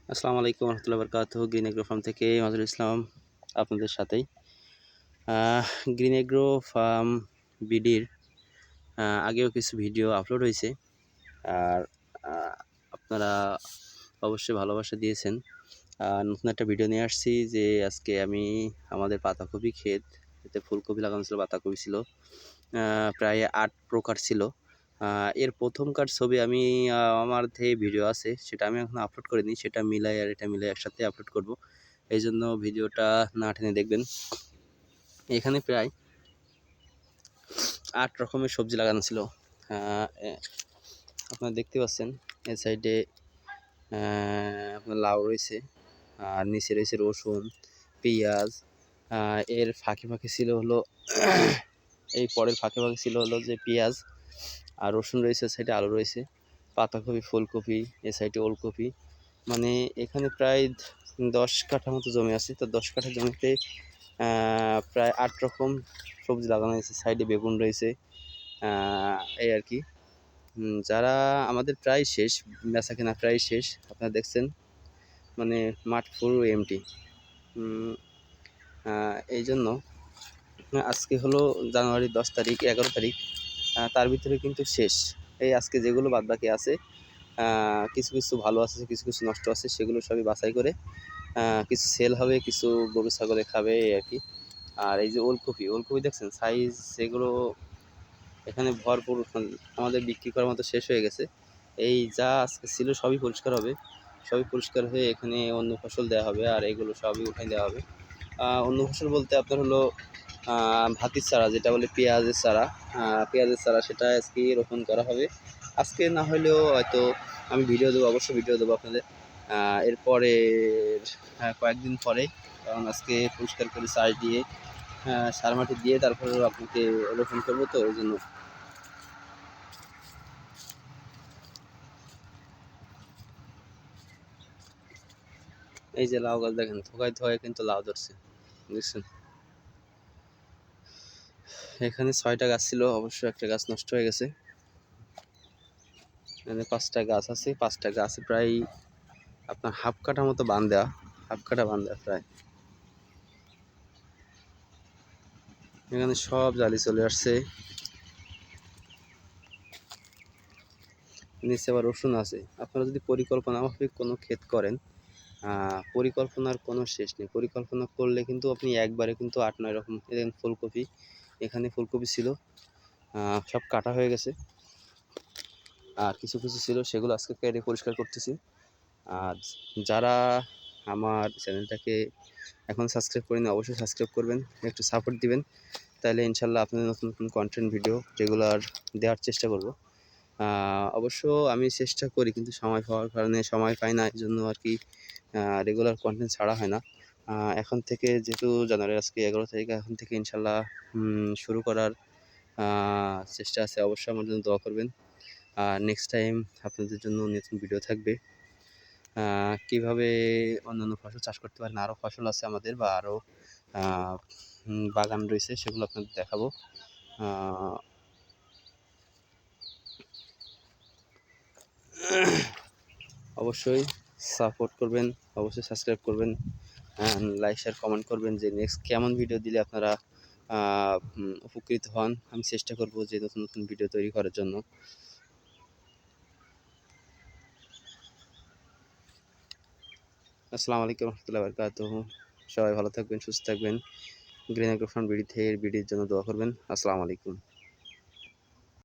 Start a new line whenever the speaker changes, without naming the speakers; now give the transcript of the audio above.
আসসালামু আলাইকুম রহমতুল্লাহ বরকাতুহ। Green agro farm থেকে মাজুল ইসলাম আপনাদের সাথেই। গ্রিন এগ্রো ফার্ম বিডির আগেও কিছু ভিডিও আপলোড হয়েছে, আর আপনারা অবশ্যই ভালোবাসা দিয়েছেন। নতুন একটা ভিডিও নিয়ে আসছি যে আজকে আমি আমাদের পাতাকপি ক্ষেত, এতে ফুলকপি লাগানো ছিল, পাতাকপি ছিল, প্রায় 8 প্রকার ছিল। এর প্রথমকার ছবি আমি আমার যে ভিডিও আছে সেটা আমি এখন আপলোড করিনি, সেটা মিলাই আর এটা মিলাই একসাথে আপলোড করব। এই জন্য ভিডিওটা না টেনে দেখবেন। এখানে প্রায় 8 রকমের সবজি লাগানো ছিল। আপনারা দেখতে পাচ্ছেন এই সাইডে আপনার লাউ রয়েছে, আর নিচে রয়েছে রসুন, পেঁয়াজ। এর ফাঁকে ফাঁকে ছিল হলো এই পরের ফাঁকে ফাঁকে ছিল হলো যে পেঁয়াজ আর রসুন রয়েছে, সাইডে আলু রয়েছে, পাতাকপি, ফুলকপি, এ সাইডে ওলকপি। মানে এখানে প্রায় 10 কাঠা মতো জমি আছে। তো 10 কাঠা জমিতে প্রায় 8 রকম সবজি লাগানো হয়েছে। সাইডে বেগুন রয়েছে, এই আর কি। যারা আমাদের প্রায় শেষ, বেচা কেনা প্রায় শেষ। আপনারা দেখছেন মানে মাঠ পুরো এমটি। এই জন্য আজকে হলো জানুয়ারি 10 তারিখ, 11 তারিখ, তার ভিতরে কিন্তু শেষ। এই আজকে যেগুলো বাদবাকি আছে, কিছু কিছু ভালো আছে, কিছু কিছু নষ্ট আছে, সেগুলো সবই বাছাই করে কিছু সেল হবে, কিছু গরু ছাগলে খাবে, এই আর কি। আর এই যে ওলকপি দেখছেন সাইজ, সেগুলো এখানে ভরপুর, আমাদের বিক্রি করার মতো শেষ হয়ে গেছে। এই যা আজকে ছিল সবই পরিষ্কার হবে, সবই পরিষ্কার হয়ে এখানে অন্য ফসল দেওয়া হবে, আর এগুলো সবই উঠাই দেওয়া হবে। অন্য ফসল বলতে আপনার হলো ভাতির চারা, যেটা বলে পেঁয়াজের চারা, সেটা আজকে রোপণ করা হবে। আজকে না হলেও হয়তো আমি ভিডিও দেবো, অবশ্যই ভিডিও দেবো আপনাদের এরপরে কয়েকদিন পরে, কারণ আজকে পরিষ্কার করে চাষ দিয়ে সার মাটি দিয়ে তারপরে আপনাকে রোপণ করবো, তো ওই জন্য। এই যে লাউ গাছ দেখেন, থোকায় থোকায় কিন্তু লাউ ধরছে, বুঝছেন। এখানে 6টা গাছ ছিল, অবশ্য একটা গাছ নষ্ট হয়ে গেছে। এখানে 5টা গাছ আছে, 5টা গাছে প্রায় আপনার হাফ কাঠা মতো বান দেওয়া, প্রায়। এখানে সব জালি চলে আসছে। নিচে আবার রসুন আছে। আপনারা যদি পরিকল্পনা মাফিক কোনো ক্ষেত করেন, পরিকল্পনার কোনো শেষ নেই। পরিকল্পনা করলে কিন্তু আপনি একবারে কিন্তু 8-9 রকম। দেখেন ফুলকপি, এখানে ফুলকপি ছিল, সব কাটা হয়ে গেছে, আর কিছু কিছু ছিল, সেগুলো আজকে কেটে পরিষ্কার করতেছি। আর যারা আমার চ্যানেলটাকে এখন সাবস্ক্রাইব করেনি, অবশ্যই সাবস্ক্রাইব করবেন, একটু সাপোর্ট দিবেন, তাহলে ইনশাল্লাহ আপনাদের নতুন নতুন কন্টেন্ট ভিডিও রেগুলার দেওয়ার চেষ্টা করব। অবশ্য আমি চেষ্টা করি, কিন্তু সময় পাওয়ার কারণে সময় পাই না, এই জন্য আর কি রেগুলার কন্টেন্ট ছাড়া হয় না। এখন থেকে যেহেতু জানুয়ারি আজকে 11 তারিখ, এখন থেকে ইনশাল্লাহ শুরু করার চেষ্টা আছে। অবশ্যই আমার জন্য দোয়া করবেন। আর নেক্সট টাইম আপনাদের জন্য নতুন ভিডিও থাকবে, কিভাবে অন্যান্য ফসল চাষ করতে পারেন। আরও ফসল আছে আমাদের, বা আরও বাগান রয়েছে, সেগুলো আপনাদের দেখাবো। অবশ্যই সাপোর্ট করবেন, অবশ্যই সাবস্ক্রাইব করবেন, লাইক শেয়ার কমেন্ট করবেন যে নেক্সট কেমন ভিডিও দিলে আপনারা উপকৃত হন। আমি চেষ্টা করব যে নতুন নতুন ভিডিও তৈরি করার জন্য। আসসালামু আলাইকুম রহমতুল্লাহ বরকাতুহ। সবাই ভালো থাকবেন, সুস্থ থাকবেন। গ্রিন এগ্রো ফার্ম বিডির জন্য দোয়া করবেন। আসসালামু আলাইকুম।